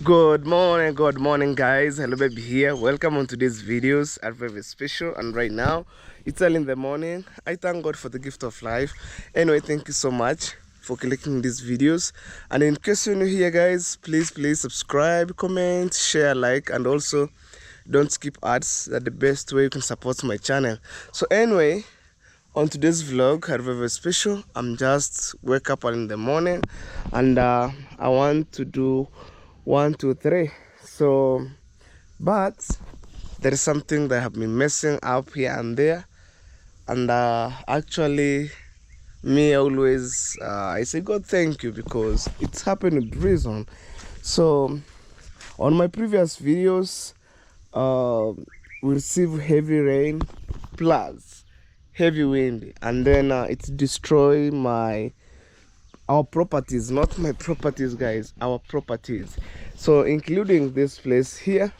Good morning, guys. Hello, baby here. Welcome on today's videos. Are very special, and right now it's early in the morning. I thank God for the gift of life. Anyway, thank you so much for clicking these videos. And in case you're new here, guys, please subscribe, comment, share, like, and also don't skip ads. That's the best way you can support my channel. So anyway, on today's vlog, are very special. I'm just wake up in the morning, and I want to do 1 2 3. So but there is something that have been messing up here and there, and actually me always I say God thank you, because it's happened with reason. So on my previous videos, we received heavy rain plus heavy wind, and then it destroyed our properties, not my properties, guys, our properties, so including this place here.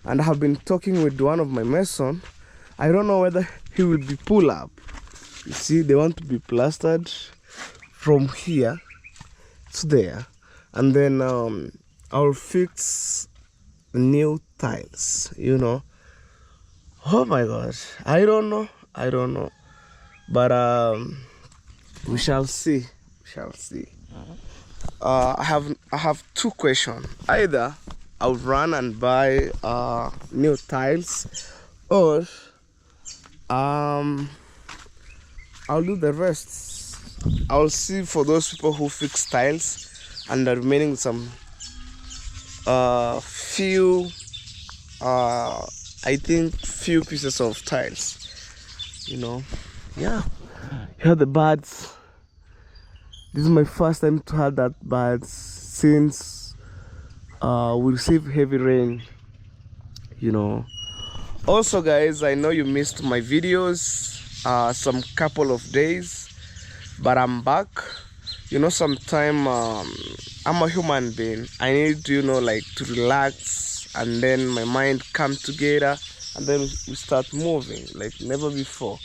And I have been talking with one of my mason. I don't know whether he will be pull up. You see, they want to be plastered from here to there, and then I'll fix new tiles, you know. Oh my gosh, I don't know, but we shall see. I have two questions. Either I'll run and buy new tiles, or I'll do the rest. I'll see for those people who fix tiles, and the remaining some few I think few pieces of tiles, you know. Yeah, here are the birds. This is my first time to have that birds since we received heavy rain, you know. Also, guys, I know you missed my videos some couple of days, but I'm back. You know, sometime I'm a human being. I need, you know, like, to relax, and then my mind come together, and then we start moving like never before.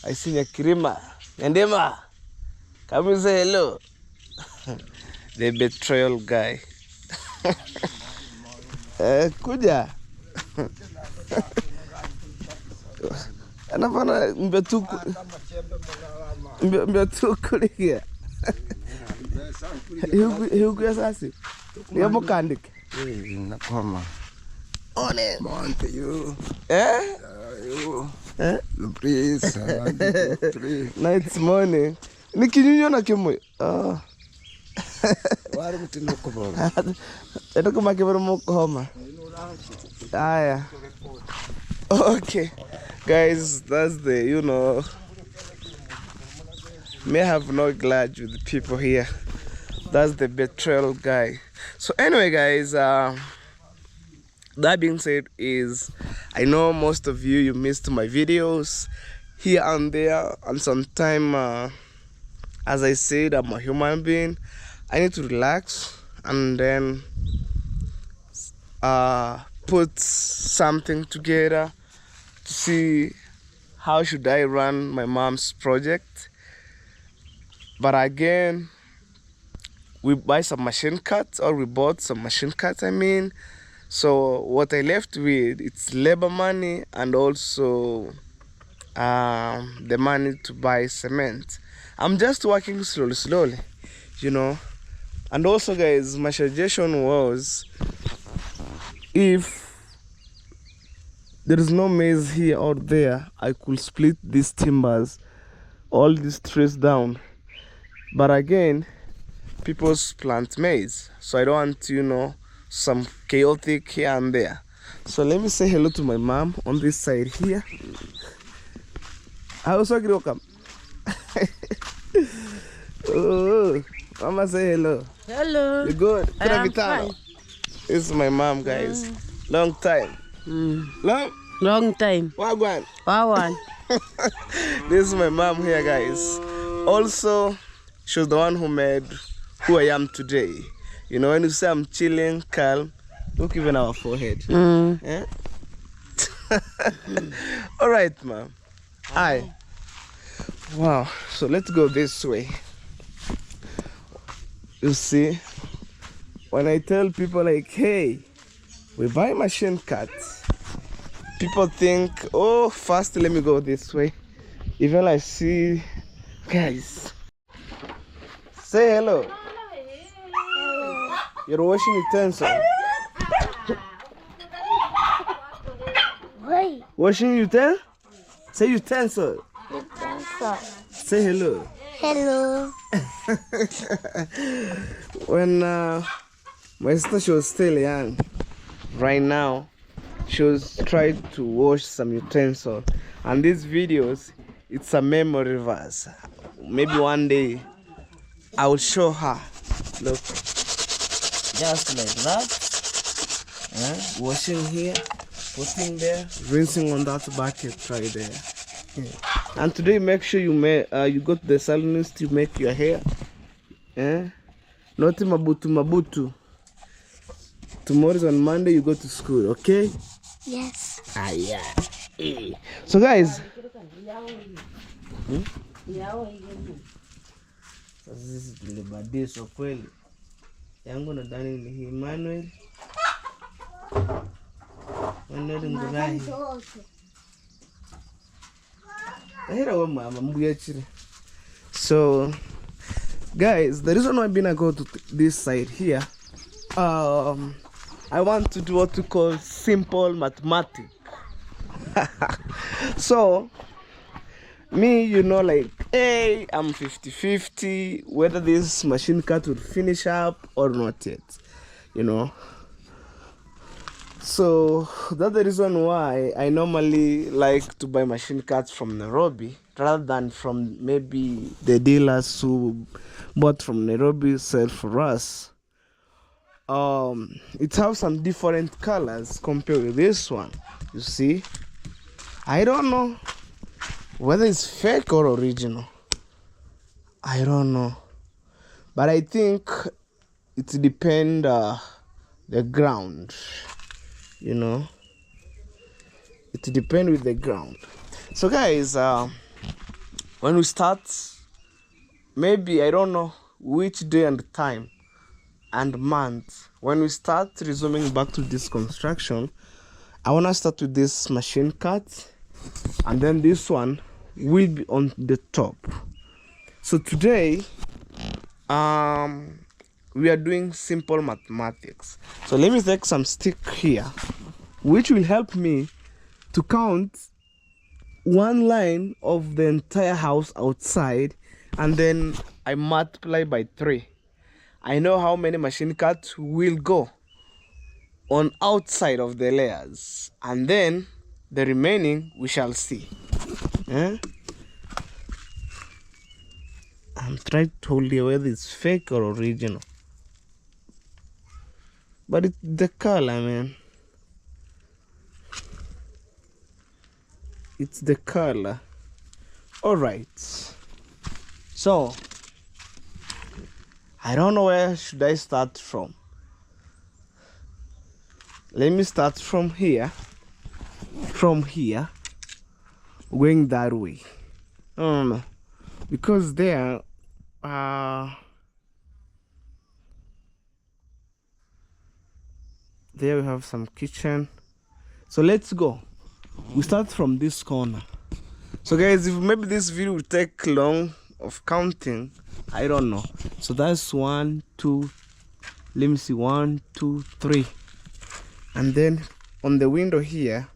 I see Nyakirima Nyandema, come and say hello. The betrayal guy. Kuja. Anafana mbetuku liya. Huku ya sasi. Ya mokandike. Nakoma. One. Monte you. You. Please. Night morning. Nikinyunyo na kimwe. Wari mtinoko bora. Etoko makibero mokoma. Aya. Okay. Guys, that's the, you know, may have no glad with the people here. That's the betrayal guy. So anyway, guys, that being said, is I know most of you missed my videos here and there, and sometime as I said, I'm a human being. I need to relax and then put something together to see how should I run my mom's project. But again, we buy some machine cuts, or we bought some machine cuts, I mean. So what I left with, it's labor money, and also the money to buy cement. I'm just working slowly, you know. And also, guys, my suggestion was, if there is no maize here or there, I could split these timbers, all these trees down. But again, people plant maize, so I don't want, you know, some chaotic here and there. So let me say hello to my mom on this side here. I also welcome. Oh, mama, say hello. Hello. You good? I'm fine. This is my mom, guys. Long time. Long time. Wagwan. Wawan. This is my mom here, guys. Also, she's the one who made who I am today. You know, when you say I'm chilling, calm, look even our forehead. Yeah? All right, ma'am. Hi. Wow. So let's go this way. You see, when I tell people like, hey, we buy machine cuts, people think, oh, first let me go this way. Even I see guys. Say hello. Hello. You're washing utensils. Wait. Washing utensil? Say utensil. Utensil. Say hello. Hello. When my sister, she was still young, right now she was trying to wash some utensil, and these videos, it's a memory verse. Maybe one day I will show her. Look, just like that. Washing here, putting there, rinsing on that bucket right there. And today, make sure you go to the salonist to make your hair. Not mabutu. Tomorrow is on Monday, you go to school, okay? Yes. Yeah. So guys, sasa tulibadilisha kweli. Yangu nadhani ni Emmanuel. Ngurahi. So guys, the reason why I'm gonna go to this side here, I want to do what we call simple mathematics. So me, like, hey, I'm 50-50 whether this machine cut will finish up or not yet, So that's the reason why I normally like to buy machine cuts from Nairobi rather than from maybe the dealers who bought from Nairobi sell for us. It has some different colors compared with this one. You see, I don't know whether it's fake or original. I don't know, but I think it depends the ground. It depends with the ground. So guys, when we start, maybe I don't know which day and time and month, when we start resuming back to this construction, I want to start with this machine cut, and then this one will be on the top. So today we are doing simple mathematics. So let me take some stick here, which will help me to count one line of the entire house outside, and then I multiply by 3. I know how many machine cuts will go on outside of the layers, and then the remaining we shall see. I'm trying to tell you whether it's fake or original, but it's the color, man. It's the color. All right, so I don't know where should I start from. Let me start from here, going that way. No, because there we have some kitchen. So let's go. We start from this corner. So guys, if maybe this video will take long of counting, I don't know. So that's 1, 2, let me see, 1, 2, 3. And then on the window here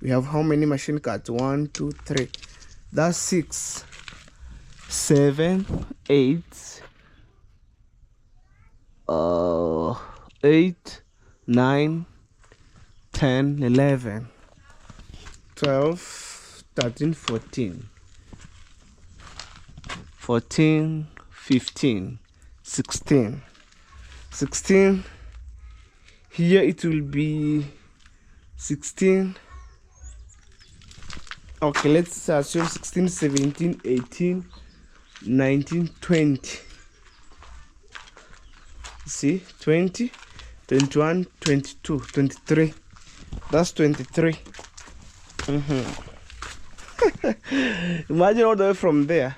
we have how many machine cuts? 1, 2, 3. That's 6, 7, 8, 8, 9, 10, 11, 12, 13, 14, 14, 15, 16. 16. Here it will be 16. Okay, let's assume 16, 17, 18, 19, 20. See, 20, 21, 22, 23. That's 23. Imagine all the way from there.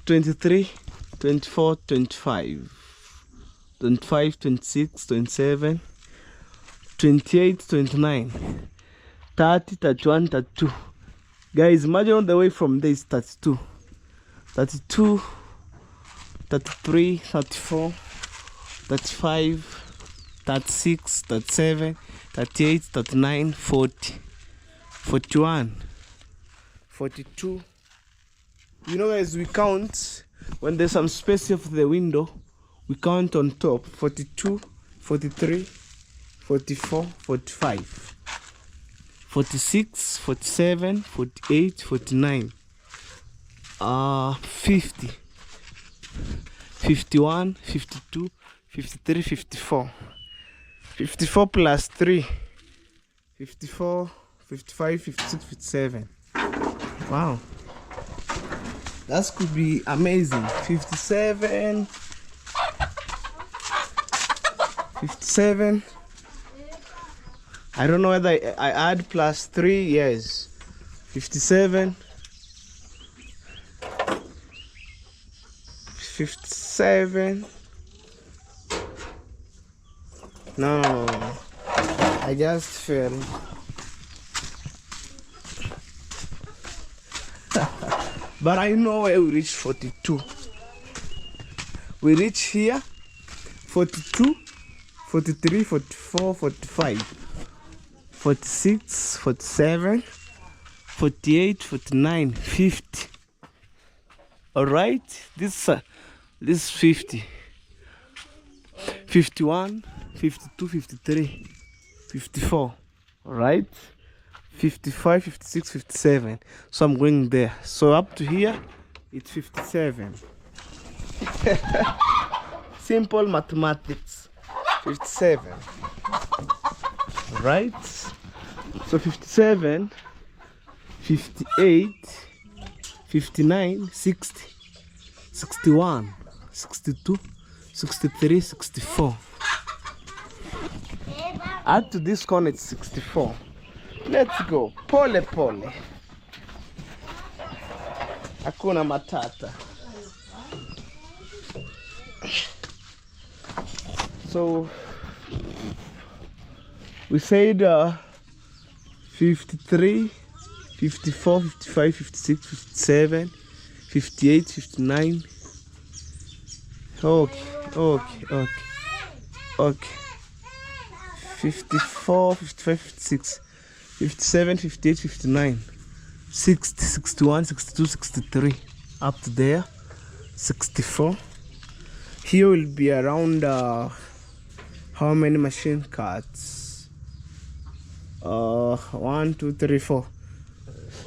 23, 24, 25. 25, 26, 27, 28, 29, 30, 31, 32. Guys, imagine all the way from there is 32, 32, 33, 34, 35, 36, 37, 38, 39, 40, 41, 42. You know, guys, we count when there's some space of the window, we count on top. 42, 43, 44, 45, 46, 47, 48, 49, 50, 51, 52, 53, 54, 54 plus 3, 54, 55, 56, 57. Wow, that could be amazing. 57, 57. I don't know whether I add plus 3. Yes, 57, 57. No, I just fell. But I know where we reach 42. We reach here 42, 43, 44, 45, 46, 47, 48, 49, 50. All right, this is 50, 51, 52, 53, 54. All right, 55, 56, 57. So I'm going there. So up to here, it's 57. Simple mathematics. 57. All right. So 57, 58, 59, 60, 61, 62, 63, 64. Add to this corner, it's 64. Let's go. Pole pole. Hakuna matata. So we said 53, 54, 55, 56, 57, 58, 59. Okay. 54, 55, 56, 57, 58, 59, 60, 61, 62, 63, up to there, 64. Here will be around how many machine cards? 1, 2, 3, 4.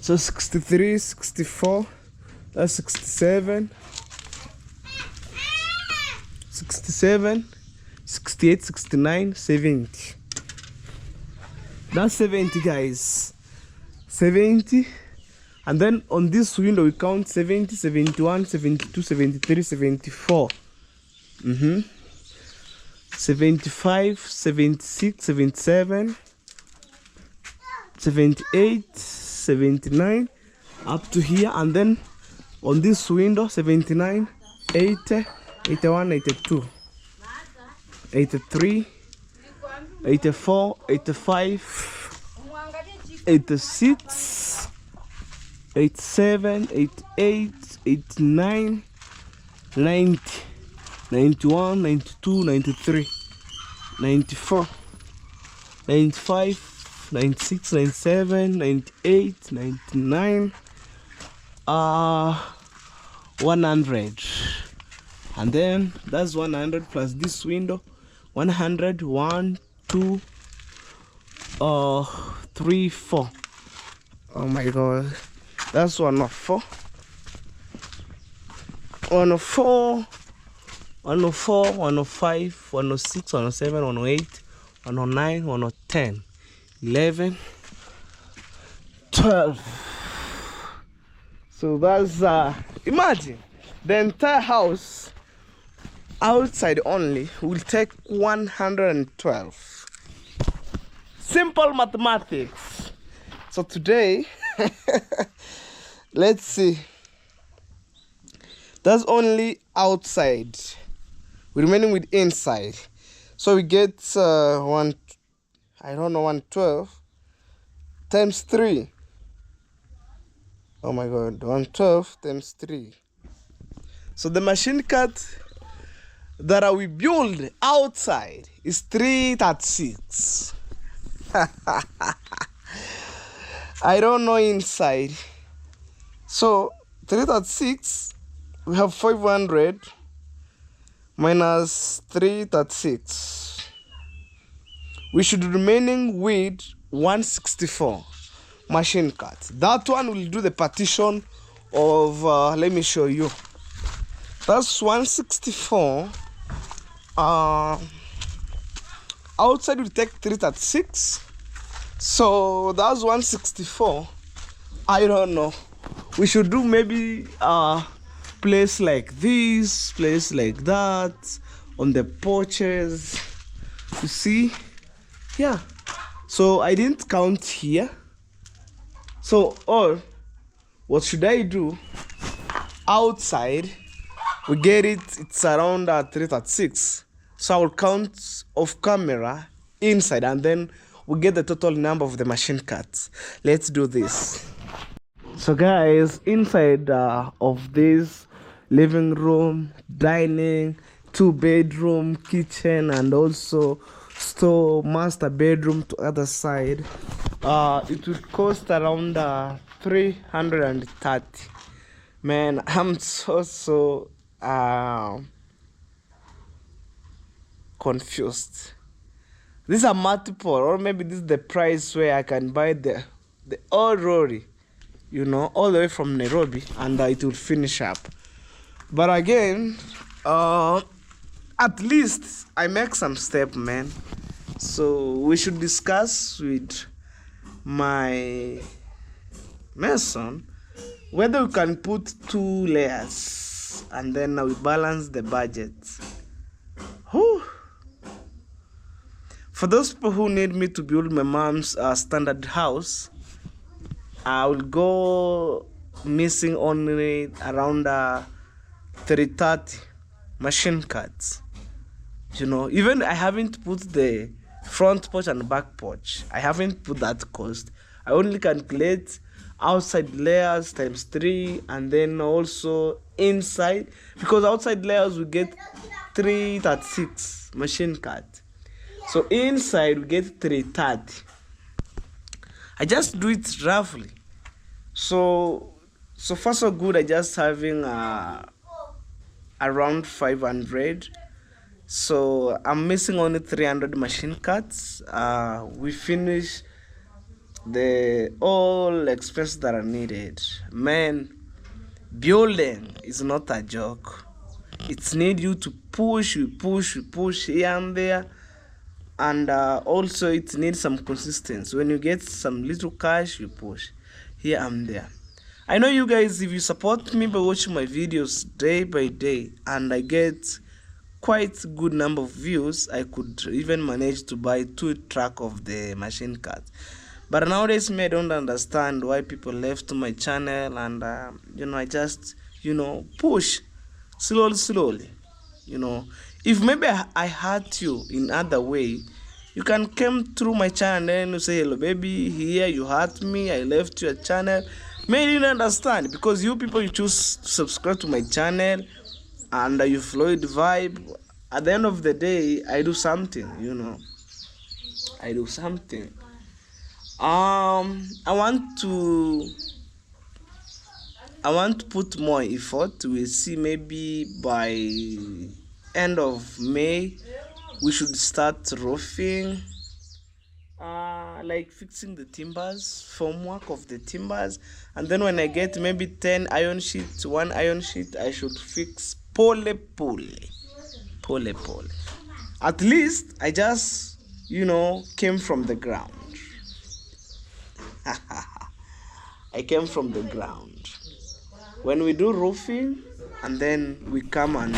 So 63, 64, that's 67, 67, 68, 69, 70. That's 70, guys. 70. And then on this window we count 70, 71, 72, 73, 74. 75, 76, 77, 78, 79, up to here. And then on this window 79, 80, 81, 82, 83, 84, 85, 86, 87, 88, 89, 90, 91, 92, 93, 94, 95, 96, 97, 98, 99, 100. And then that's 100 plus this window. 100, 1, 2, 3, 4. Oh my god, that's 104. 104, 104, 105, 106, 107, 108, 109, 110, 11, 12. So that's imagine the entire house outside only will take 112. Simple mathematics. So today let's see, that's only outside. We're remaining with inside. So we get 112 times 3. Oh my god, 112 times 3. So the machine cut that we build outside is 336. I don't know inside. So 336, we have 500 minus 336. We should be remaining with 164 machine cut. That one will do the partition of, let me show you. That's 164. Outside we take 336. So that's 164. I don't know. We should do maybe place like this, place like that, on the porches. You see? Yeah. So I didn't count here. So what should I do? Outside we get it's around 336. So I will count off camera inside, and then we get the total number of the machine cuts. Let's do this. So guys, inside of this living room, dining, 2-bedroom, kitchen, and also store, master bedroom to other side, it would cost around 330. Man, I'm so confused. These are multiple, or maybe this is the price where I can buy the old Rory, all the way from Nairobi, and it will finish up. But again, at least I make some step, man. So we should discuss with my mason whether we can put 2 layers, and then we balance the budget. Whew. For those people who need me to build my mom's standard house, I will go missing only around 330 machine cuts. Even I haven't put the front porch and back porch. I haven't put that cost. I only calculate outside layers times 3, and then also inside, because outside layers we get 336 machine cut. So inside we get 330. I just do it roughly. So far so good. I just having around 500. So I'm missing only 300 machine cuts. We finish the all expenses that are needed. Man, building is not a joke. It's need you to push here and there. And also it needs some consistency. When you get some little cash, you push here and there. I know you guys, if you support me by watching my videos day by day, and I get quite good number of views, I could even manage to buy 2 truck of the machine cut. But nowadays, I don't understand why people left my channel, and I just push slowly. If maybe I hurt you in other way, you can come through my channel and you say, hello baby, here you hurt me, I left your channel. Maybe you don't understand, because you people, you choose to subscribe to my channel and you follow the vibe. At the end of the day, I do something, I do something. I want to put more effort. We'll see, maybe by end of May we should start roofing, like fixing the timbers, formwork of the timbers, and then when I get maybe 10 iron sheets, 1 iron sheet, I should fix pole. At least I just came from the ground. I came from the ground. When we do roofing, and then we come and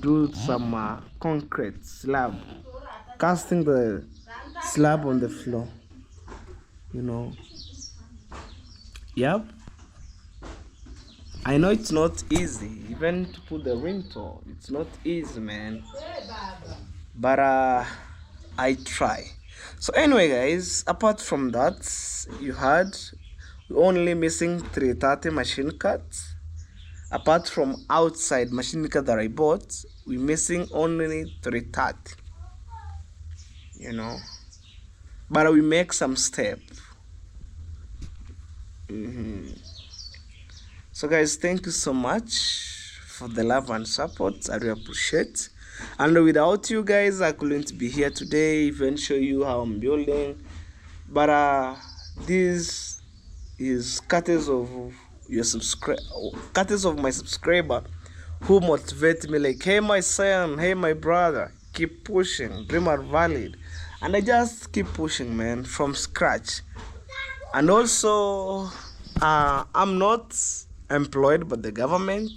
do some concrete slab, casting the slab on the floor. Yep. I know it's not easy, even to put the ringtone. It's not easy, man. But I try. So anyway, guys, apart from that, you had only missing 330 machine cuts. Apart from outside machine cut that I bought, we're missing only 330. You know, but we make some step. So guys, thank you so much for the love and support. I really appreciate. And without you guys, I couldn't be here today, even show you how I'm building. But this is courtesy of your courtesy of my subscriber who motivate me like, hey my son, hey my brother, keep pushing, dream are valid. And I just keep pushing, man, from scratch. And also I'm not employed by the government.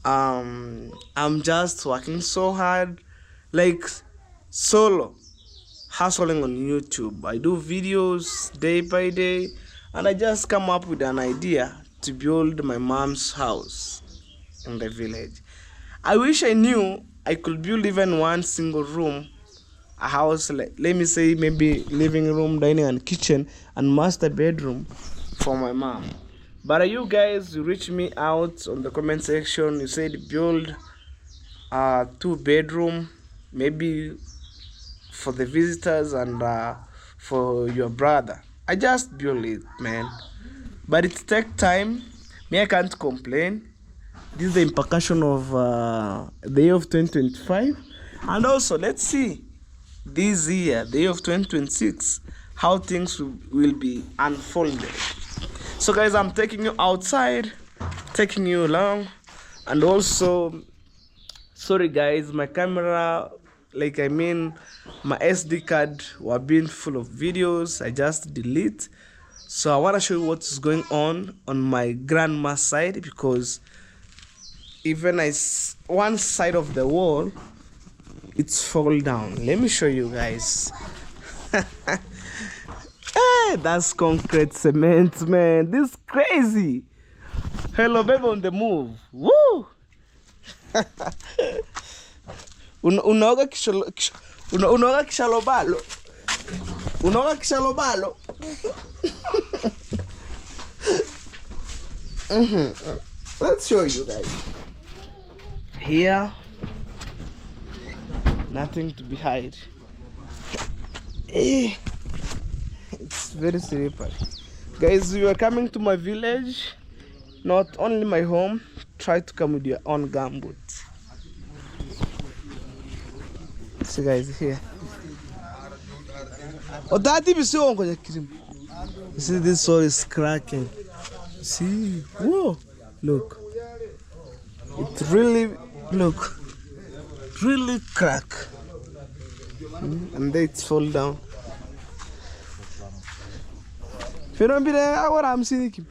I'm just working so hard, like solo hustling on YouTube. I do videos day by day, and I just come up with an idea to build my mom's house in the village. I wish I knew I could build even one single room, a house, like, let me say maybe living room, dining and kitchen, and master bedroom for my mom. But you guys, you reach me out on the comment section. You said build a 2-bedroom, maybe for the visitors and for your brother. I just build it, man. But it takes time. Me, I can't complain. This is the implication of the year of 2025. And also, let's see this year, the year of 2026, how things will be unfolded. So guys, I'm taking you outside, taking you along, and also, sorry guys, my camera, my SD card were being full of videos. I just delete. So I want to show you what's going on my grandma's side, because even one side of the wall, it's fall down. Let me show you guys. Hey, that's concrete cement, man. This is crazy. Hello, baby, on the move. Woo! Unaoga kishalobalo. Unaoga kishalobalo. Let's show you guys. Here, nothing to be hide. It's very slippery. Guys, you are coming to my village, not only my home. Try to come with your own gumboots. See guys, here. Oh, that is so good. You see, this soil is cracking. See, whoa, look. It really, really crack. And then it's fall down. If you don't be there, what I'm seeing.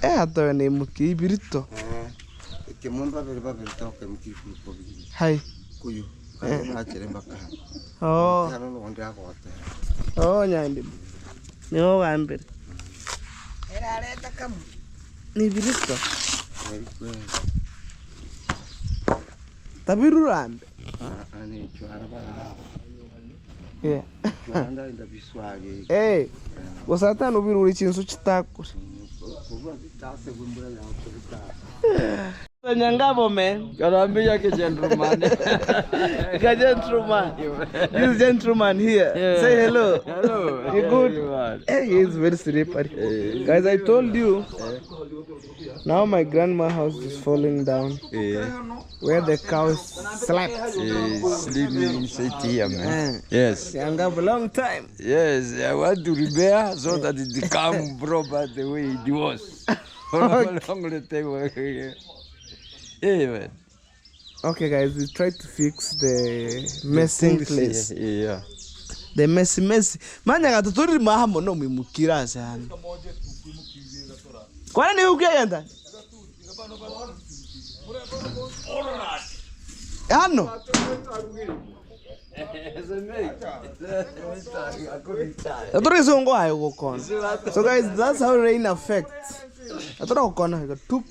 Hata ni mkibirito. Hai. Kuyu. Oh. Oh, nyandi. Ni wambere. Ni birito. Tabiru rambe. Ani chuara ba. Yeah. Chuanda inda biswage. Hey. Gosata no biru ichinso chitako. Nyangabo, man. Gentleman. Gentleman. This gentleman here. Yeah. Say hello. Hello. You good? Hey, he is very slippery. Guys, I told you. Now my grandma's house is falling down. Where the cows slept. Sleeping inside here, man. Yes. Nyangabo, long time. Yes, I want to repair so that it become proper the way it was. For a long time. Yeah, man. Okay, guys, we tried to fix the messing place. Yeah. The messy. Manya gatutori mahamo no mimukira sana. Kwa nini ukienda? Ano? Songo ayo gukona. So guys, that's how rain affects. Atora gukona higa tup.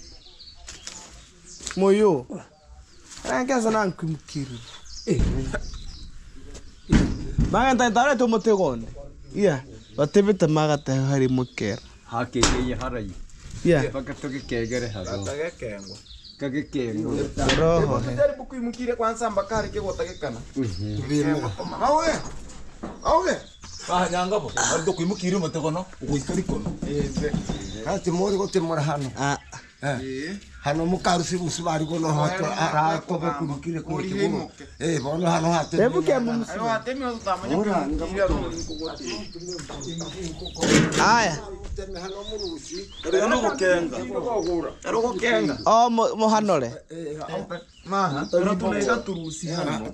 Moyo. Ranka sana nkimkiri. Maga tare to motegon. Yeah. Batebita maga ta hari mukera. Hake ye harai. Yeah. Bakatoke kegere haro. Kagekengwa. Kagekengwa. Roho. Jaribu kuimukire kwanza mbakari kigotagekana. Awe. Awe. Nyanga bo. Ariko kuimukire mutegono uguikari kono. Hati mori gote mora hano. Hano mukarusi musubari gono hoto ara ko be kurukire ko kibo. Bono hano hate. Debu kembu. Ayo atemi utamanya kuimukire Aya. Teme hano murusi. Rero gokenga. Rero gokenga. Oh mohanore. Maha. Rero tulega turusi hano.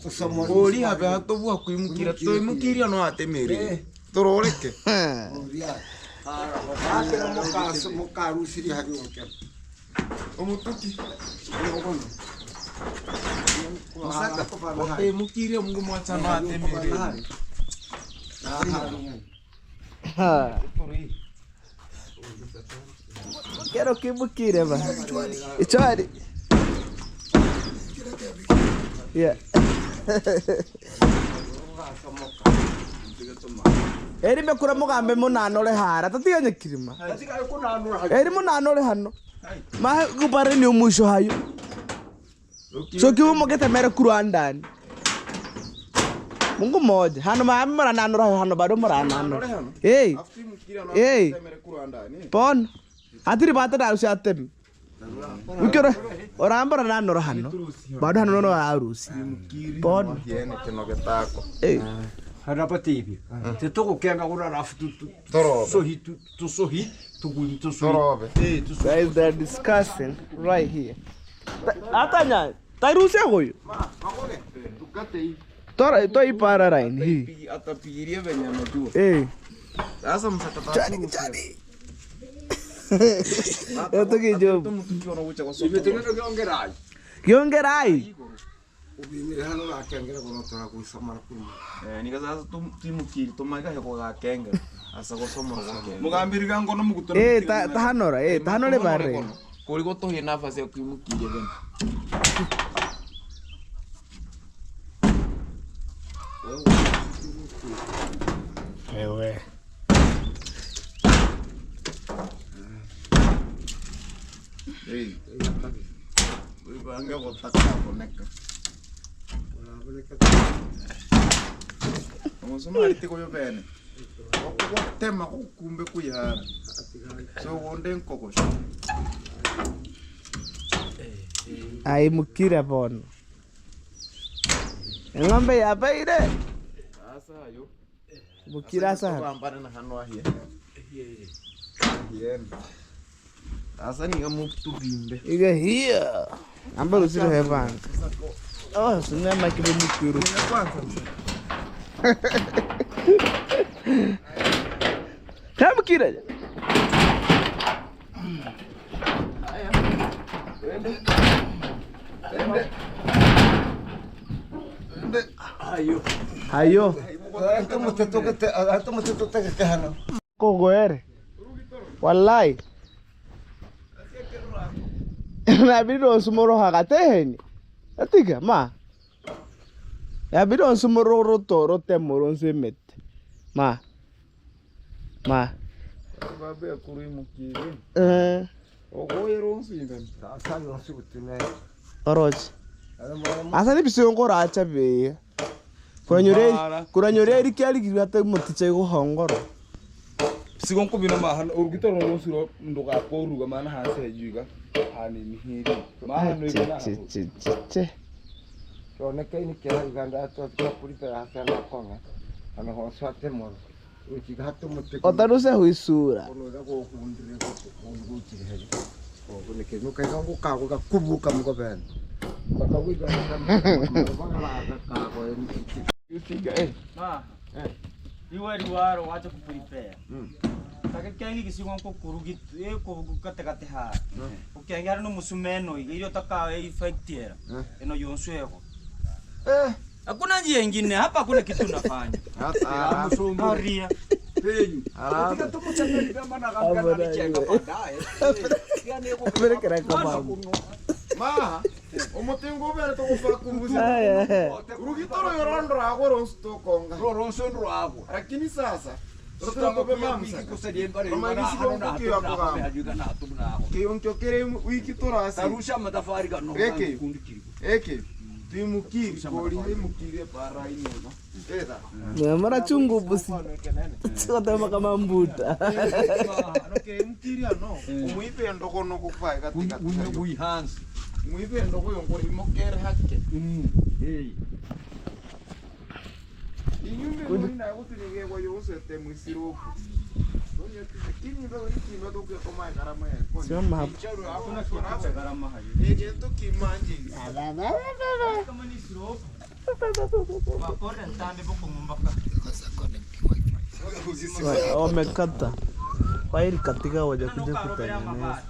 Ori habe hatobua kuimukira. Tuimukira no atemere. Tororeke. Hate no mukarusi ri hari oke. Omutuki. Masaka. Otemukire mungu mwacha no atemere. Quero que bukire ba. Ichwari. Yeah. Eri mekura mugambe munanore hara tatiganye kirima. Eri munanore hano. Ma gubare ni umusho hayo. So kibu mogete mere kuru ndani. Mungu moja. Hano mara nanora hano bado mara nanora. Hey. Hey. Pon. Atiri bata da usi atem. Ukira orambara nanora hano. Bado hano no arusi. Pon. Yene kinogetako. Hey. Hana patibi. Te toko kenga ora rafu tu. Sohi tu sohi tu gui tu sohi. Torobe. Guys, they're discussing right here. Atanya, tairusi agoyo. Tukate Tora toi para rain hi. atapigiria venye amejua. Eh. Sasa msakata. Chani. Eto que job. Mtukiona ucha kwa somo. Imetenga kiongerai. Kiongerai. Ubimire hano nakengera gono tora kuisama kuru. Nikaza timukiri tomaga heko ga kenga. Asa kwa somo kwa kenga. Mugambiriga ngono mugutona. Tahanore bare. Kuri goto hie nafasi ya kuimukiri venye. Ewe. Hey. Banga botaka koneka. Omusoma arite koyo bene. Okutema kukumbe kuyara. So wonde nkoko. Ai mukira bono. Ngombe ya baire. Sasa ayo. Mukira sana. Bambana na hano ahie. Bien. Sasa ni kama tubimbe. Iga here. Ambalo sio hevan. Oh, sina makibe mukiro. Kama kira. Ayo. Ato muteto te hano. Kogoere. Wallahi. Na bido sumoro hagateheni. Atiga ma. Ya bido sumoro roto temoro nsemet. Ma. Babe akuri mukiri. Eh. Ogoyero nsinde. Sasa yo sibutune. Oroch. Asa ni biso ngora acha be. Kuranyore iri kyali gibate mutiche guhongoro. Sigon ko bino ma han urugitoro no suro ndoga ko ruga mana hase yuga hani mihiri. Ma hanu ibana. Che. Rone kai ni kera iganda to purita hasa na konga. Ano ho swate mo. Uchi gato mutte. Otaruse huisura. Ono da ko kundire ko uchi heji. Ko ne ke no kai ka kubuka mo ko ben. Baka wi ga ka ko Yusiga Ma. Iwari waro wacha kupuripea. Kake kengi kisigo ko kurugi ko kate ha. Ukengara no musumeno iyo taka effectiera. Eno yonswego. Hakuna njia nyingine hapa, hakuna kitu unafanya. Maria. Penyu. Katika tumutembea kama na kama nicheka baadaye. Amerika kama Ma, omotengo bere to kufa kumbuza. Urugitoro yorondra ago ronsto konga. Ronso ndrago. Lakini sasa Stama kwa mamsa kusaidia mbare. Kioncho kere wiki torasi. Tarusha matafari gano. Eke. Timukiri koli mukiri para ino. mara chungu busi. Sikotema kama mbuta. Okay, mukiri ano. Umuipe ndoko no kufa katika. Unye hands. Umuipe ndoko yongori mokere hakke. Hey. Inyumbe mwina kutirige kwa yose temuisiroku. Donya kini ndo ni ndo koma garama ya. Sema hapo. Hakuna kitu garama hayo. Ege to kimanji. Kama ni siropu. Wakora ntande boko mumbaka. Wamekata kwairi katika waja kuja kutengeneza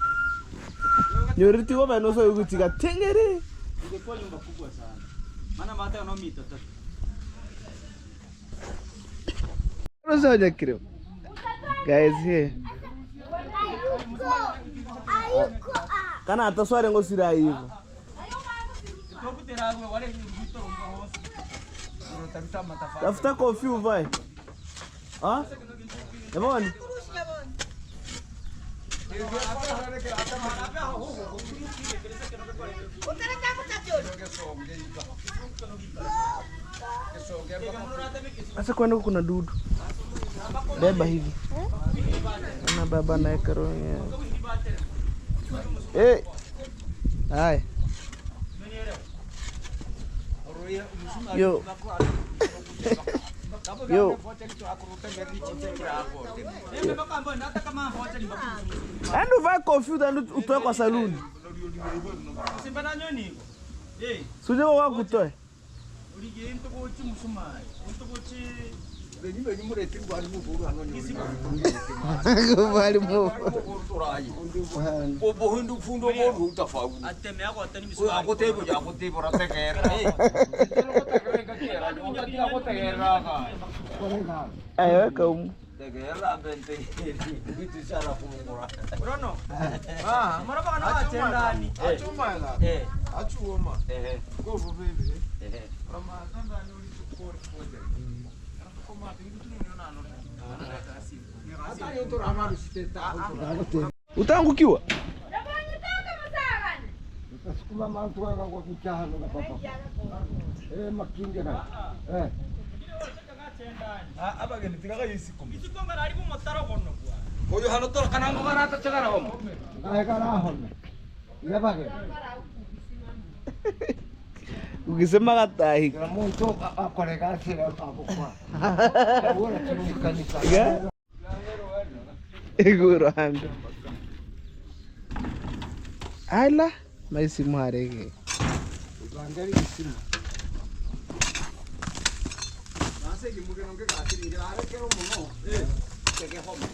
nyoriti wa bano so yukutika tengere Ingekuwa nyumba kubwa sana. Maana mata yana mita tatu. rosa waja kiro guys here kana atasware ngosira hivo Tokuteragwe wale ngito ngos. tafuta kofi uvae ah Yaboni Asa kwenda kuna dudu. Beba hivi. Na baba na karonya. Eh. Hai. Yo. Yo. Ando vai confused ando utoe kwa saluni. Simbana nyoni. Eh. Suje wa kutoe. Urige into gochi musumai. Into gochi Benyi mureti ngwani muburu hano nyoni. Kubali mu. Obo hindu fundo boru utafawu. ateme yako atani misumari. Akotebo ja akotebo ratekera. Ayo kaum. Tegera bente. Bitu sara kumura. Rono. Mara baka na atendani. Achuma la. Eh. Achuoma. Go for baby. Rama tanda ni ulikukore koje. Kama bintu niona no. Hata yoto ramaru siteta. Utaangukiwa. Utasukuma mantu wako kwa kuchahano na papa. Makinge na. Aba gani tigaka yisikombe. Isikombe ari mu motaro kono kwa. Oyo hano to kanango karata chagara homo. Aekara home. Yabage. Ukisema katahi. Na muntu akorega sira hapo kwa. Bora tunukanika. Iguro ando. Ala, maisi mwarege. Bandari isimu. Nase kimuke nonge katiri ngira are kero mono. Tege homo.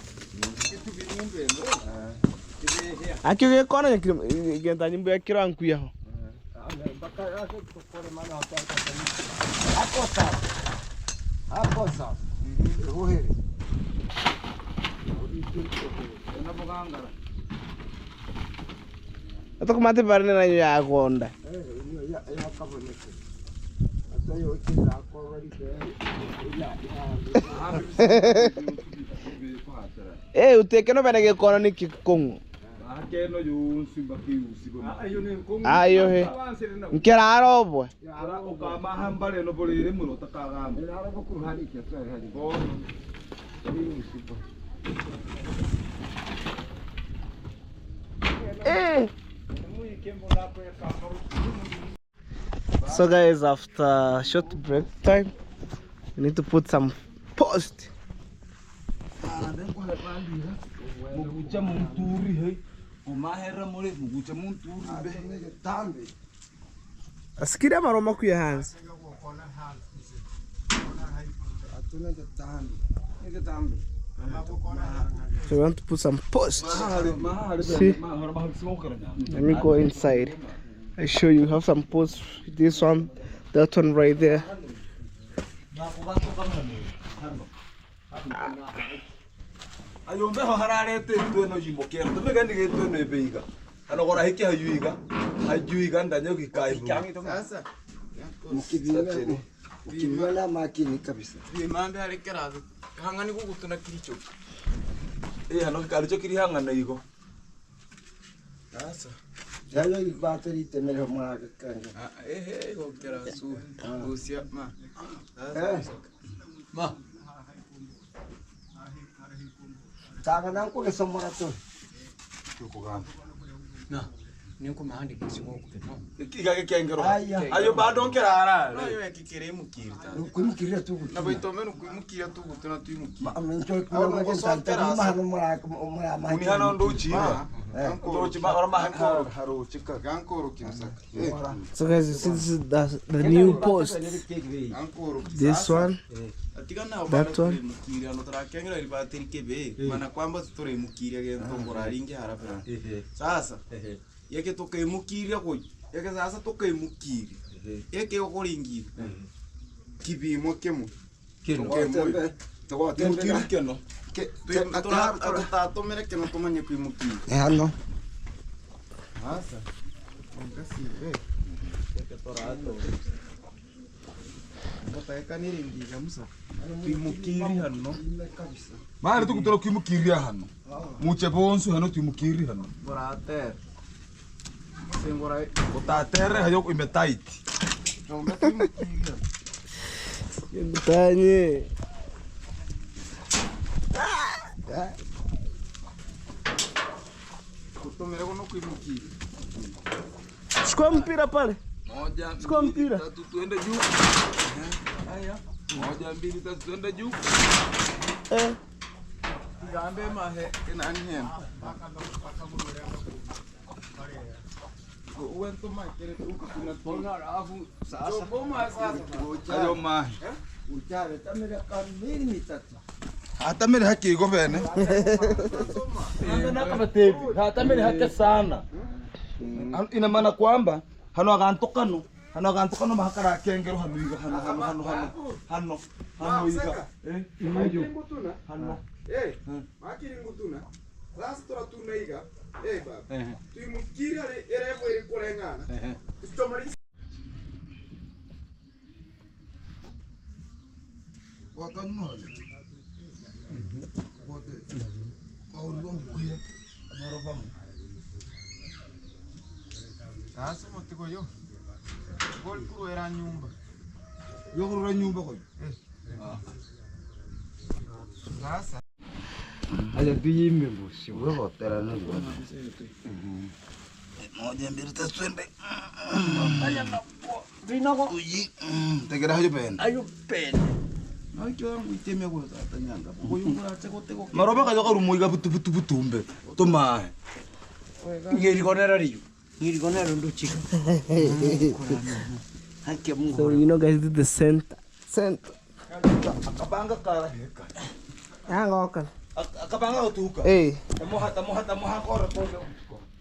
Kitu binumbe no. Akio ge kona ngenda nyimbo ya kiro ankuya ho. Baka yake tukore mana hata. Akosa. Rohere. Nabogangara. Atoko mate barne na ya gonda. Ya kaboneke. Atayo kiza ko bari ke. Uteke no bene ge kona ni kikongo. Akeno yunsi bakiusi boma. Ayo ni kongo. Ayo he. Nkera arobwe. Ara okama hambale no bolire muno takagamba. Era ko kuhari ke tsare hadi. Bo. So guys, after short break time, we need to put some post. Mugucha munturi he. Umahera mole mugucha munturi be. Tambe. Asikira maroma kuya hands. Atuna de tambe. Ege tambe. So we want to put some post. See? Let me go inside. I show you have some posts. This one, that one right there. ayombe ho hararete tweno jimokero tumegani getweno ebeiga anogora hiki hayuiga ndanya gikai Sasa Ukimwona makini kabisa. bimambe harekera hangani gugutuna kiricho hano gikaricho kiri hangana igo sasa Yayo bateri tenere mwana kanga. gokera su gusia ma Ma. Tanga nangu ke somora tu. Na, niko mahandi kisimo kuteno. ikiga gikengero ayo badonkera harara nayo yakikere mukirita Kumukira tu. na baitomeno kuimukira tu gutuna tuimukira Amencho kwa kusanta mahano mara uni hano ndo uchima ndo uchima ora mahankoro haro chika gankoro kimsaka So guys, you see this is the new post. gankoro This one. atigana That one. mukira no trakengera libateri kebe mana kwamba tutore mukira gento moraringe harapera sasa yake toke mukira ko yake sasa toke mukira yake okoringi kibimo kemo tembe. Togo tembe. mukiri keno tomere keno tomanye kuimukira Hano. sasa ngasi yake torato ngotaka niringi kamusa kuimukiri hano mari tukutoro kwimukiri hano muche bonsu hano twimukiri hano borater sengora utatere hayo imetaiti ngombe kuimukiri Tanye. kutomere kono kuimukiri Chukua mpira pale. moja Chukua mpira. tatu tuende juu haya moja mbili tatu tuende juu gambe mahe nani hen uwento makere tukuna tona alafu sasa boma sasa ayo mahi Uchare tamere kamili mitatu. hata mere haki igo bene Hata mimi hake sana. ina maana kwamba hano agantokano mahakara kengero hano iga hano iga ngutuna hano makiri ngutuna sasa tora tunaiga baba tuimukiri erevo eri kurengana tutomari Wakanmole. Wote. Paulo mkuye. Amarobamu. sasa motiko yo gol kuru era nyumba Yogura nyumba kwa. sasa Aya tuyimbe mbusi. Wewe tera nini? Moja mbili tatu twende. Uji. Tegera hayo bene. Ayo pen. Ayo yangu itemya kwa tata nyanga kuyungura teko teko maroba ka yoka rumo iga butumbe to mahe Ngiri konera riyo. Ngiri konera ndo chika. Hake Mungu. So you know guys, this is the center. akabanga kara heka Hang on. akabanga utuka Hey. tamoha kora toga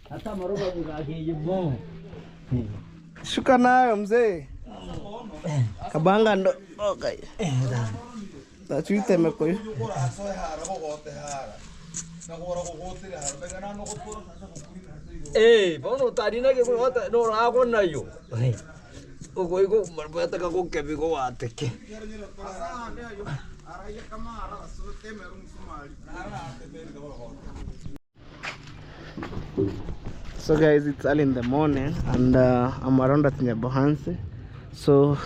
Hata maroba ngake yebo. Shuka nayo mzee. Kabanga ndo. Okay. Tuiteme kwa hiyo. kora asoe hara gogote hara na kora gogote hara bega na no kora sasa kukuri Bono tarina ke ko hata no rago nayo. Ugo igo marbata ka ko kebi ko ateke. So guys, it's early in the morning and I'm around at Nyabohansi. So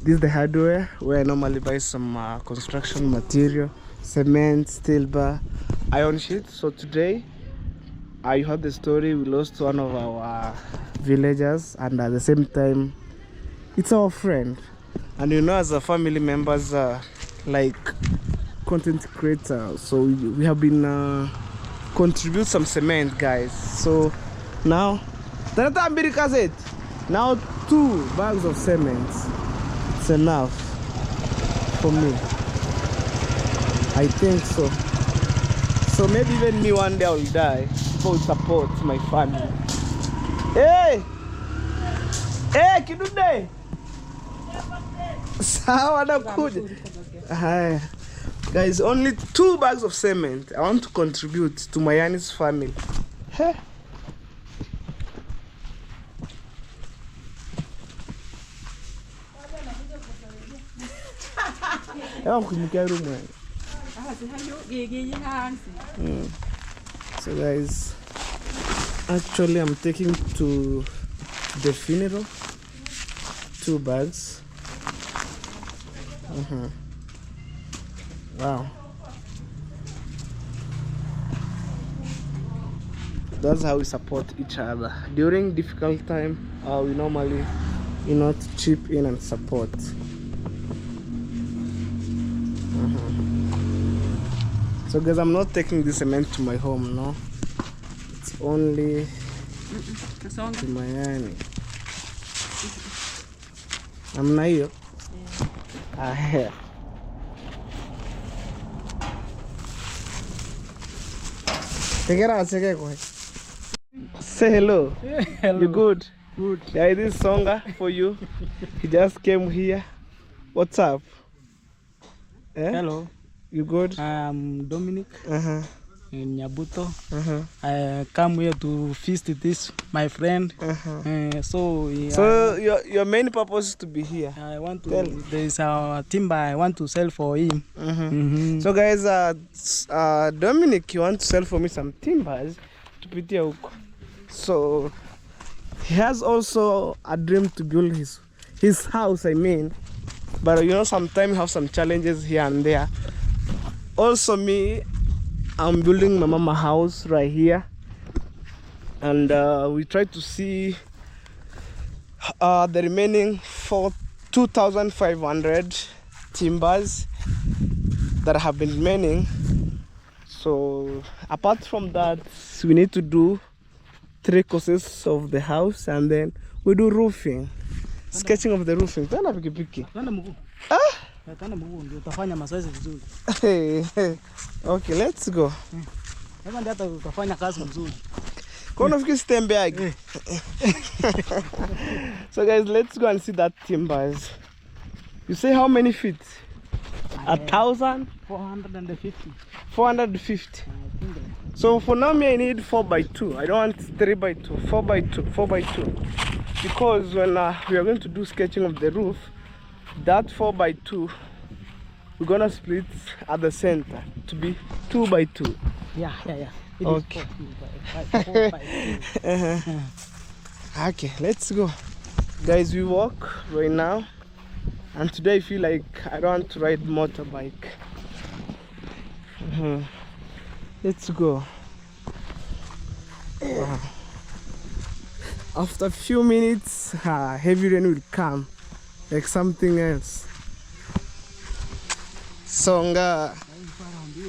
this is the hardware where I normally buy some construction material, cement, steel bar, iron sheet. So today, you heard the story, we lost one of our villagers and at the same time, it's our friend. And you know, as a family members, like content creator, so we have been contribute some cement, guys. So now 2 bags of cement, it's enough for me, I think so. So maybe even me one day I will die for support my family. Hey Kidude, Sawa nakuja. Haya. Guys, only 2 bags of cement. I want to contribute to Mayani's family. Hey. So guys, actually I'm taking to the funeral 2 bags. Wow, that's how we support each other during difficult time. We normally, chip in and support. So guys, I'm not taking this cement to my home, no. It's only to Miami. I'm not here. Here. Say hello. Hello. You good? Good. Yeah, this Songa for you. He just came here. What's up? Hello. You good? I'm Dominic in Nyabuto. Uh-huh. I come here to feast this my friend. So your main purpose is to be here. I want to. There is a timber I want to sell for him. So guys, Dominic, you want to sell for me some timbers to put here. So he has also a dream to build his house. I mean, but sometimes you have some challenges here and there. Also me, I'm building my mama house right here, and we try to see the remaining 2,500 timbers that have been remaining. So apart from that, we need to do 3 courses of the house, and then we do roofing, sketching of the roofing. Okay, let's go. So guys, let's go and see that timbers. You say how many feet? 1,450. 450. So for now, I need 4x2. I don't want 3x2. 4x2. 4x2. Because when we are going to do sketching of the roof, that 4x2, we're gonna split at the center to be 2x2. Yeah. It okay. Is 4 by 2. Okay, let's go. Guys, we walk right now, and today I feel like I don't want to ride motorbike. Let's go. After a few minutes, heavy rain will come like something else. Songa.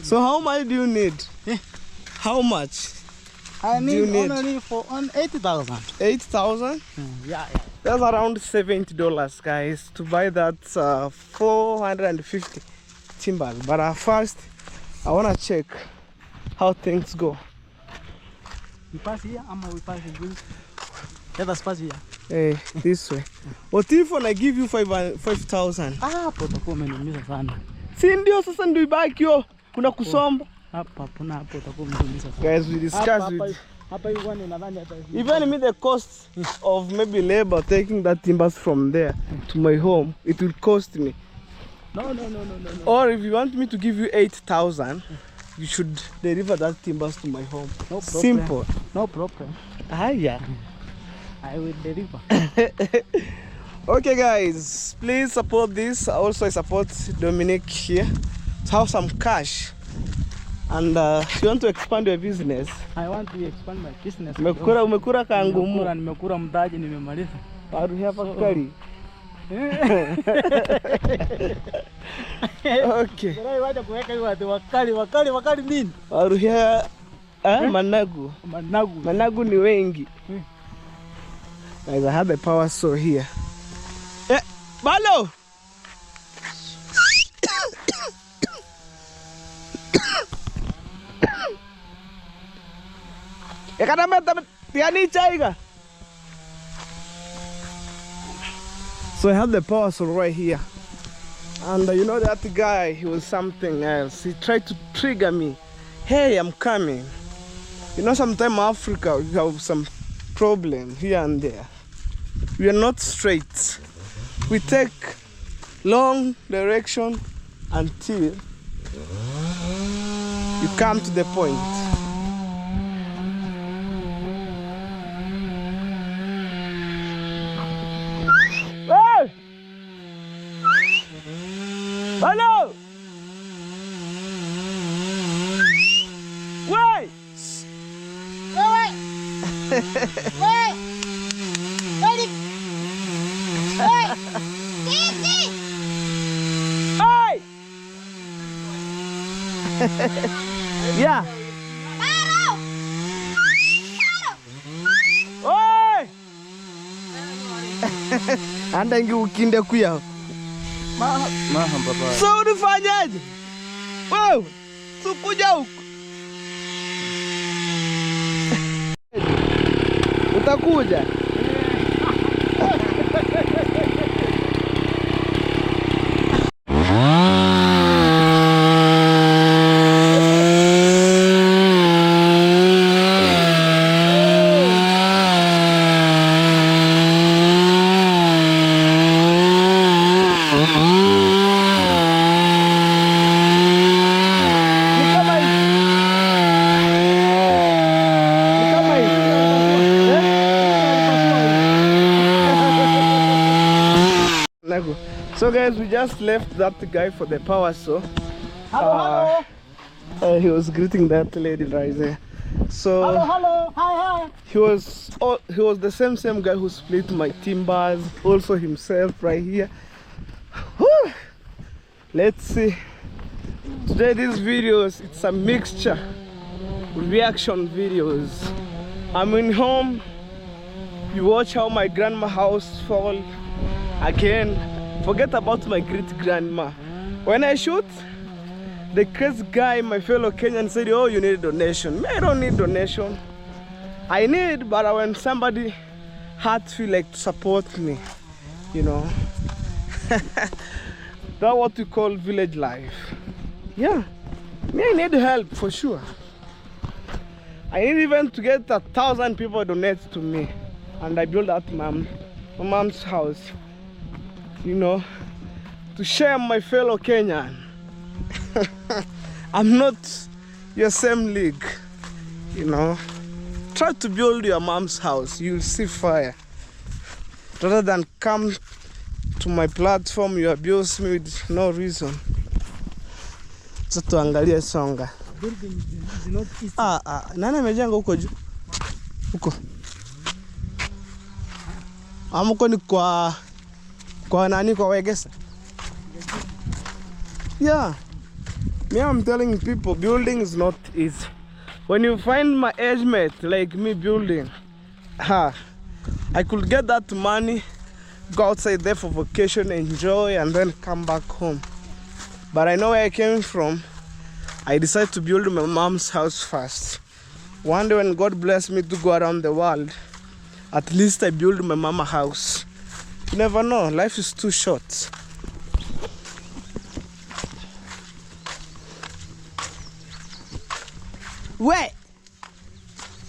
So how much do you need? How much? I need only for 8,000. 8,000? Yeah. That's around $70, guys, to buy that 450 timbers. But first, I wanna check how things go. We pass here, we pass here. Let us pass here. Hey, this way. What if when I give you 5,000? Potakuwa umeniumiza sana. Si ndio sasa ndio ibaki yo. Kuna kusomba. Hapa potakuwa umeniumiza sana. Guys, we discussed with even me the cost of maybe labor taking that timbers from there to my home, it will cost me. No. Or if you want me to give you 8,000, you should deliver that timbers to my home. No problem. Simple. No problem. Yeah. I will deliver. Okay guys, please support this. Also I support Dominic here to have some cash. And you want to expand your business? I want to expand my business. Umekura kangumu. Nimekura mtaji nimemaliza. Bado hapa kali. Okay. Wacha kuweka hiyo watu wakali nini? Waruhia managu. Managu ni wengi. Guys, I have the power saw here. Balo! So I have the power saw right here. And you know that guy, he was something else. He tried to trigger me. Hey, I'm coming. You know, sometimes Africa, we have some problem here and there. We are not straight. We take long direction until you come to the point. Hey! Hello! Wait! Wait! Wait! Wait! Easy! Hey! Yeah. Paro! Oi! Anda ingi ukinde kuya. Maha baba. So unafanyaje? Wewe, tukuja huko. Utakuja? So guys, we just left that guy for the power saw. He was greeting that lady right there. So Hello. Hi. he was the same guy who split my timbers, also himself right here. Whew. Let's see. Today these videos, it's a mixture, reaction videos. I'm in home. You watch how my grandma house fall again. Forget about my great grandma. When I shoot, the crazy guy, my fellow Kenyan, said, "Oh, you need a donation." I don't need donation. I need, but when somebody heart feel like to support me, you know. That's what we call village life. Yeah, me, I need help for sure. I need even to get 1,000 people donate to me, and I build that my mom's house, you know, to share my fellow Kenyan. I'm not your same league, you know. Try to build your mom's house, you'll see fire. Rather than come to my platform, you abuse me with no reason. So tuangalie songa. Nani amejenga huko juu? Huko. Amuko ni kwa nani, kwa Wegesa? Yeah. Me, I'm telling people, building is not easy. When you find my age mate like me building, I could get that money, go outside there for vacation, enjoy, and then come back home. But I know where I came from. I decided to build my mom's house first. One day when God blessed me to go around the world, at least I build my mama house. You never know, life is too short. We!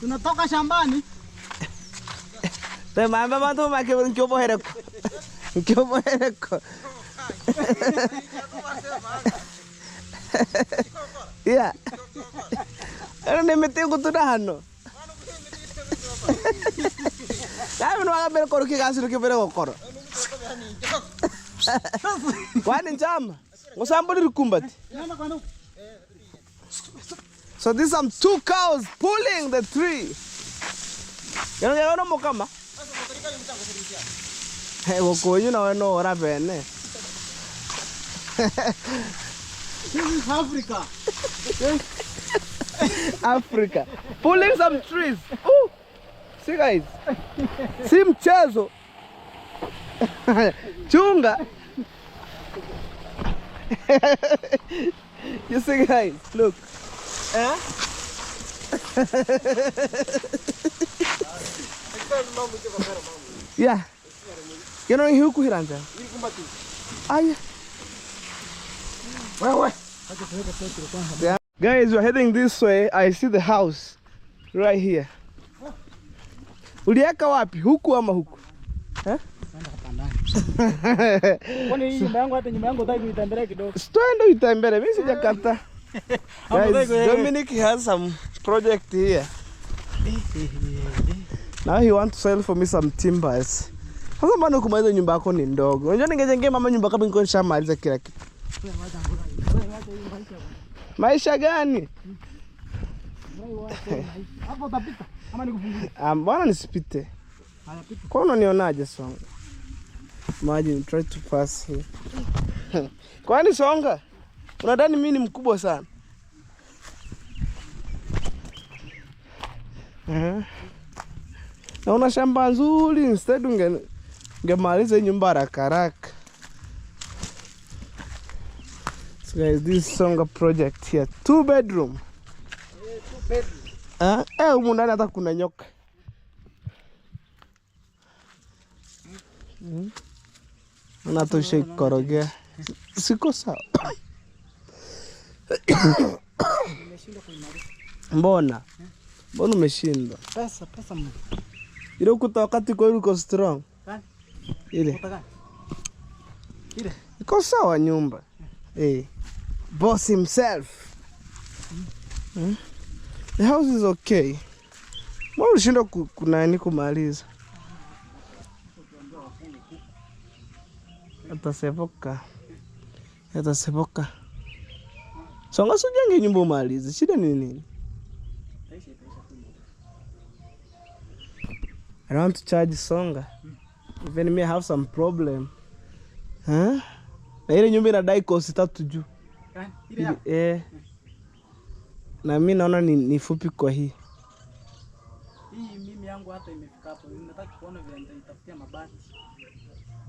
Tunatoka shambani. Tema mama tu make nkiobo hereko. Nkiobo hereko. Yeah. Ano nimetengo tu hano. Kaya mno aga bere koro kigasiru kibere kokoro. Wani njama. Ngosamboli rukumbati. So these are 2 cows pulling the tree. You know mokama? Hey, woko you know ora bene. This is Africa. Africa. Pulling some trees. Ooh. See guys. See mchezo. Chunga. You see guys, look. Yeah. You know huku hiranja. Aya. Guys, we're heading this way. I see the house right here. Ulieka wapi? Huku ama huku? Kwani hii nyumba yangu hata nyumba yangu utaki uitembelea kidogo. Twende uitembele, mimi sijakata. Guys, Dominic has some project here. Now he wants to sell for me some timbers. Sasa mbona kumaliza nyumba yako ni ndogo? Unajua ningejengea mama nyumba kama ningekuwa nishamaliza kila kitu. Maisha gani? Hapo utapita ama nikufungulie? Mbona nisipite? Kwa unanionaje Songa? Imagine try to pass here. Kwani Songa? Unadhani mimi ni mkubwa sana? Na una shamba nzuri, instead ungemaliza nyumba haraka. So guys, this Songa project here, 2 bedroom. Humu ndani hata kuna nyoka. Unatosha ikorogea. Siko sawa. Mbona umeshindwa? Pesa mimi. Ile ukuta wakati kwa uko strong. Ile. Iko sawa nyumba. Boss himself. The house is okay. Mbona ushindwa kunani kumaliza? Atasepoka. Songa sujenge nyumba umalize. Shida ni nini? I don't want to charge Songa. Even me have some problem. Na ile nyumba inadai kosi 3 juu. Na mimi naona ni fupi kwa hii. Hii mimi yangu hata imefika hapo. Nataka kuona vile nitaitafutia mabati.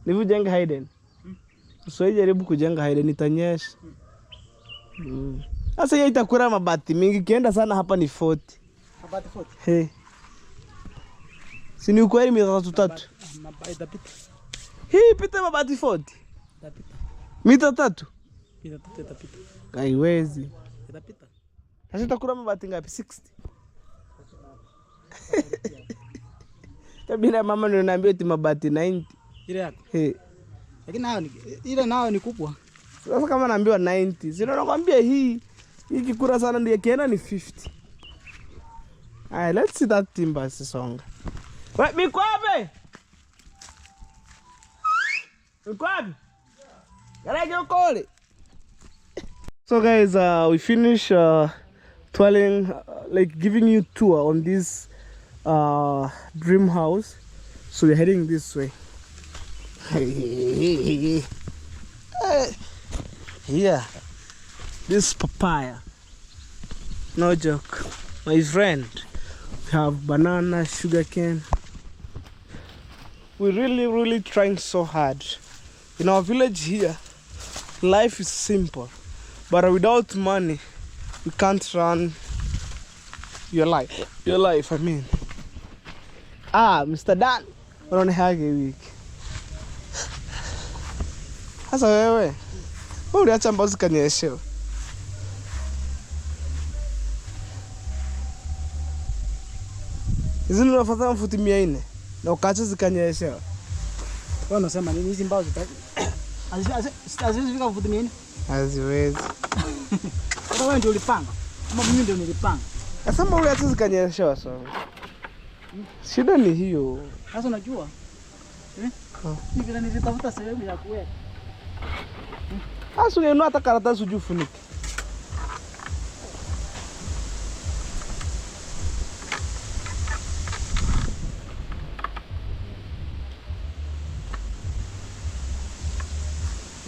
Nivujenge Hayden. So jaribu kujenga Hayden itanyesha. Sasa yeye itakula mabati mingi, kienda sana hapa ni 40. Mabati 40. Si ni ukweli mita 3. Mabati itapita. Hii pita mabati 40. Itapita. Mita 3. Mita 3 itapita. Haiwezi. Itapita. Sasa itakula mabati ngapi? 60. Kabila mama niambia eti mabati 90. Ile yako. Lakini nayo ni kubwa. Sasa kama naambiwa 90, sio nakwambia hii kikura sana ndio kienda ni 50. Let's see that timber Songa. Wait, Mikwabe. Garaje ukole. So guys, we finish twirling, like giving you tour on this dream house. So we're heading this way. Yeah, this papaya, no joke, my friend. We have banana, sugarcane. We're really trying so hard. In our village here, life is simple, but without money you can't run your life, I mean. Mr. Dan, unaona hage wiki. Sasa wewe uliacha mbao zikanyeshewa. Hizi ndio nafadhali mfuti 400 na ukaacha zikanyeshewa. Wewe unasema nini hizi mbao zitaki? Haziwezi fika mfuti 400? Haziwezi. Wewe ndio ulipanga. Kama mimi ndio nilipanga. Sasa mbona uliacha zikanyeshewa sawa? Shida ni hiyo. Sasa unajua? Hivi na nilitafuta sehemu ya kuweka. Sasa ungenunua hata karatasi ujifunike.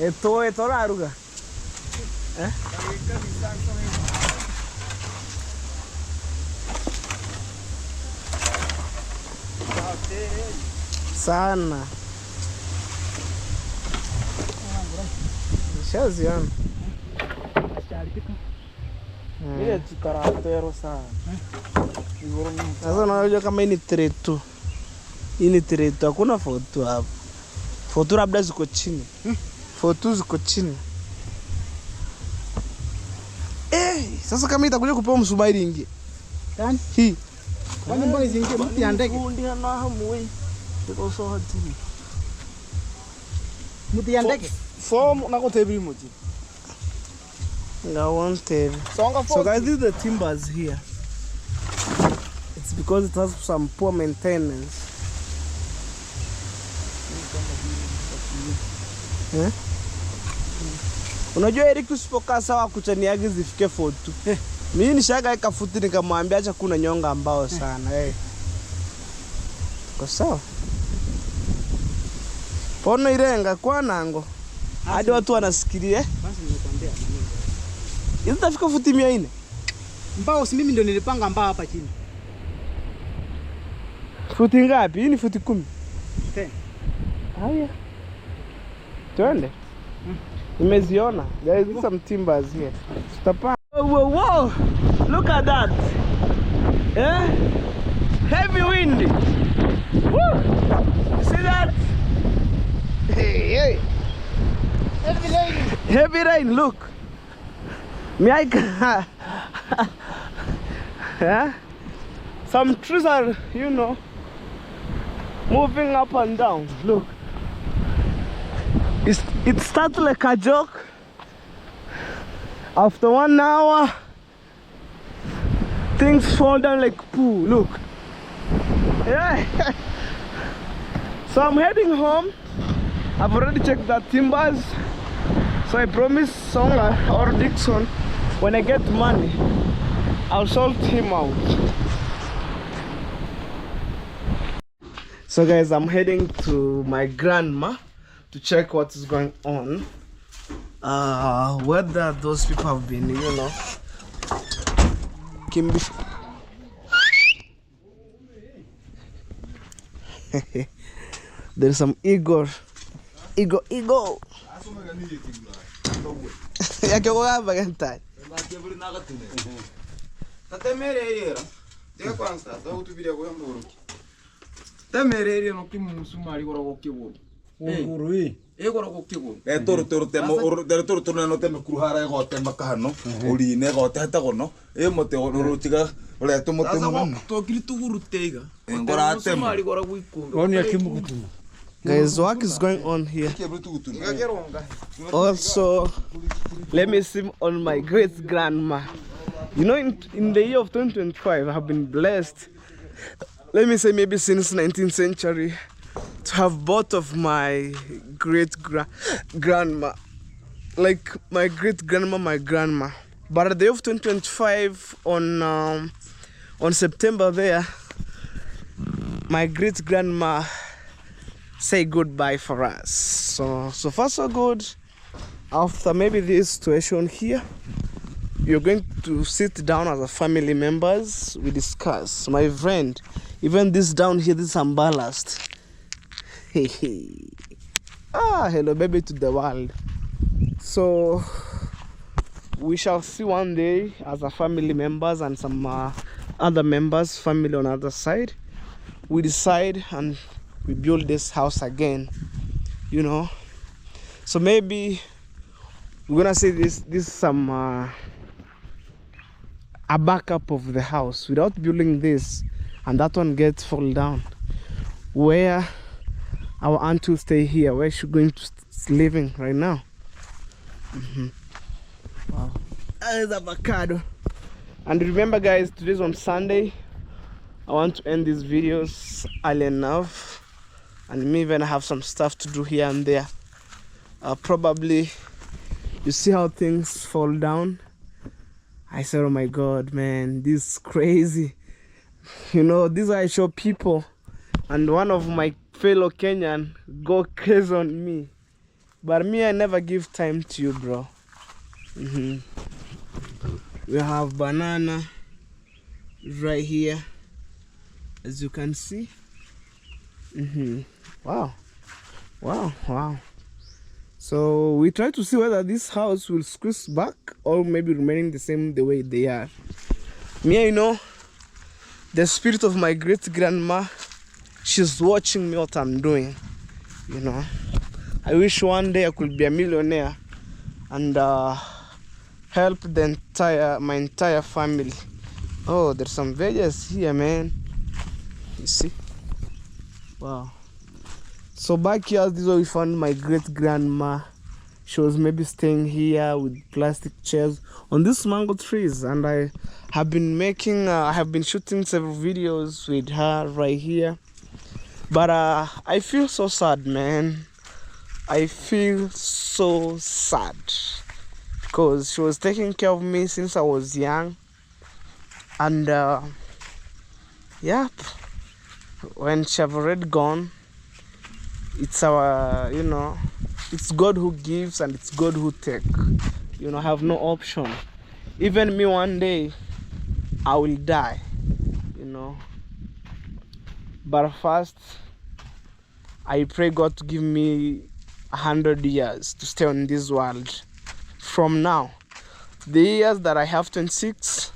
Eto raruga. Sana. Shaziona. Ile tutaratero sana. Sasa unajua kama hii ni tretu. Hii ni tretu, hakuna foto hapo. Foto labda ziko chini. Foto ziko chini. Sasa kama itakuja kupewa msubairi ingie. Gani? Hii. Kwani mbona izingie mti ya ndege? Ndio na hamu wewe. Iko so hati. Mti ya ndege? Form na ko tebri muti. Nga wanted. So guys, these are the timbers here. It's because it has some poor maintenance. Eh? Unajua Eric usipokaa sawa kuchani yake zifike 42. Mimi nishaga ikafuti nikamwambia acha kuna nyonga ambao sana Kwa sawa. Pono irenga kwa nango. Hadi watu wanasikiria. Basi nimekwambia nini? Hizo tafika 400. Mbao si mimi ndio nilipanga mbao hapa chini. Futi ngapi? Hii ni futi 10. 10. Haya. Twende. Nimeziona. There is some timbers here. Tutapa. Whoa. Look at that. Eh? Heavy wind. Woo! See that? Hey. Heavy rain, look. Yeah? Some trees are, moving up and down. Look. It starts like a joke. After 1 hour, things fall down like poo. Look. Yeah. So I'm heading home. I've already checked the timbers. So I promise Songa or Dixon, when I get money, I'll sort him out. So guys, I'm heading to my grandma to check what is going on. Whether those people have been, Kimby. There's some Igor. Yake kwa baganta. Tatemerera. Tega kwanza, utubira kwa mburu. Tamerera no kimusumari gora gokiburu. Nguru hii. Gora gokiburu. Toro temo no teme kuruhara gote makahano. Uri ne gote hatagono. Mote orutiga ole tomote munana. Tokiri tuguruteiga. Ngora temo. Musumari gora gwikuru. Oni akimukutuma. Guys, work is going on here. Also, let me see on my great grandma. In the year of 2025, I have been blessed. Let me say maybe since 19th century to have both of my great grandma, like my great grandma, my grandma. But at the year of 2025 on September there, my great grandma say goodbye for us. So far so good. After maybe this situation here, you're going to sit down as a family members. We discuss. My friend, even this down here, this is some ballast. Hello baby to the world. So we shall see one day as a family members and some other members, family on the other side. We decide and we build this house again, So maybe we're gonna say this some a backup of the house without building this, and that one gets fall down. Where our aunt will stay here, where she's going to living right now. Wow, there's avocado. And remember, guys, today's on Sunday. I want to end these videos early enough. And me even have some stuff to do here and there. Probably, you see how things fall down. I said, oh my God, man, this is crazy. These I show people. And one of my fellow Kenyan go crazy on me. But me, I never give time to you, bro. We have banana right here, as you can see. Wow. So we try to see whether this house will squeeze back or maybe remaining the same the way they are. Me, the spirit of my great grandma, she's watching me what I'm doing. I wish one day I could be a millionaire and help my entire family. Oh, there's some veggies here, man. You see? Wow. So back here, this is where we found my great grandma. She was maybe staying here with plastic chairs on these mango trees, and I have been shooting several videos with her right here. But I feel so sad, man. I feel so sad because she was taking care of me since I was young, and yep, when she have already gone, it's our, it's God who gives and it's God who take. I have no option. Even me, one day I will die, but first I pray God to give me 100 years to stay on this world. From now, the years that I have 26,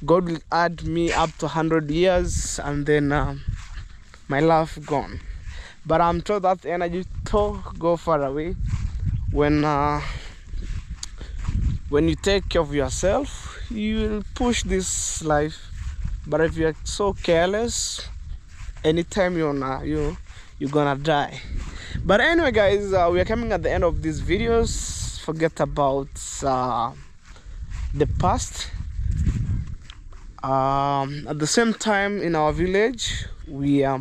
God will add me up to 100 years, and then my life gone. But I'm told that energy to go far away. When you take care of yourself, you will push this life. But if you're so careless, anytime you're gonna die. But anyway, guys, we are coming at the end of these videos. Forget about the past. At the same time, in our village, we are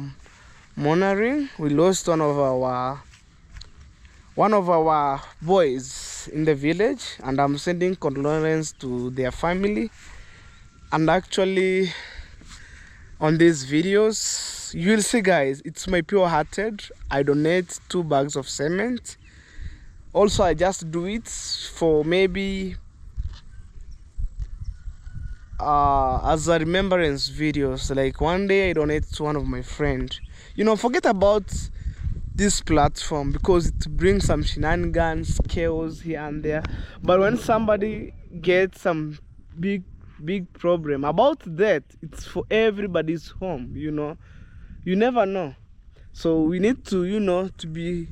mourning. We lost one of our boys in the village, and I'm sending condolences to their family. And actually, on these videos, you'll see, guys, it's my pure hearted. I donate 2 bags of cement. Also, I just do it for maybe as a remembrance videos. Like one day I donate to one of my friends. Forget about this platform because it brings some shenanigans, chaos here and there. But when somebody gets some big problem about that, it's for everybody's home. You never know. So we need to to be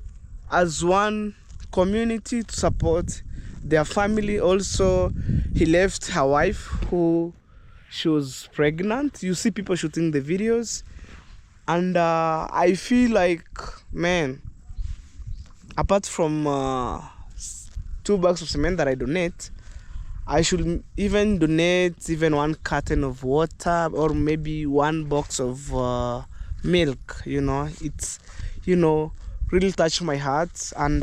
as one community to support their family. Also, he left her wife who she was pregnant. You see people shooting the videos, and I feel like, man, apart from 2 bags of cement that I donate, I should even donate even 1 carton of water or maybe 1 box of milk. It's really touched my heart. And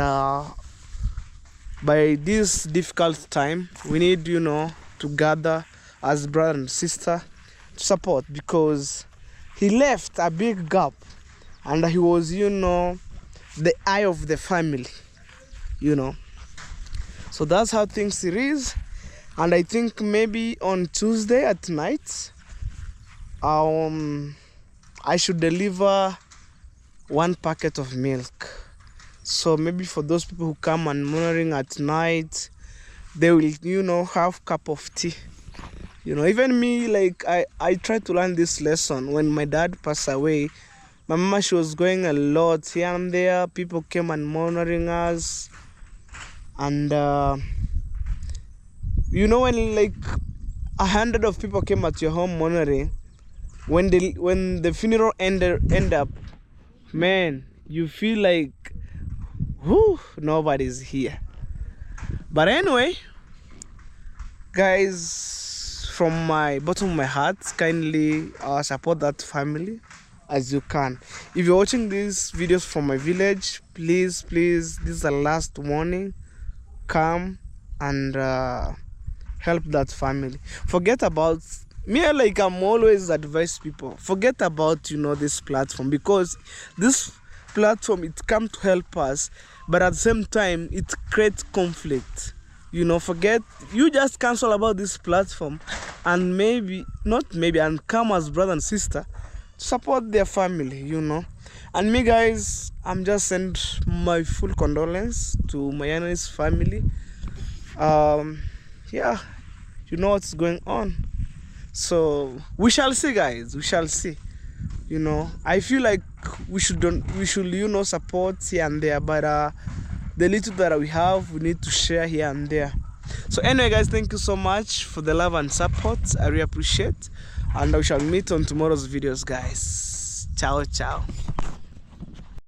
by this difficult time, we need to gather as brother and sister to support, because he left a big gap, and he was the eye of the family. So that's how things it is. And I think maybe on Tuesday at night, I should deliver 1 packet of milk. So maybe for those people who come and mourning at night, they will have cup of tea. Even me, like I tried to learn this lesson when my dad passed away. My mama, she was going a lot here and there. People came and mourning us, and when like 100 of people came at your home mourning, when the funeral end up, man, you feel like, whoo, nobody's here. But anyway, guys, from my bottom of my heart, kindly support that family as you can. If you're watching these videos from my village, please, this is the last warning. Come and help that family. Forget about me. Like I'm always advise people, forget about this platform, because this platform, it come to help us, but at the same time it creates conflict. Forget, you just cancel about this platform, and and come as brother and sister to support their family. And me, guys, I'm just send my full condolence to my enemy's family. Yeah, what's going on. So we shall see, guys, we shall see. I feel like we should support here and there, but the little that we have, we need to share here and there. So anyway guys, thank you so much for the love and support. I really appreciate, and we shall meet on tomorrow's videos guys. Ciao ciao.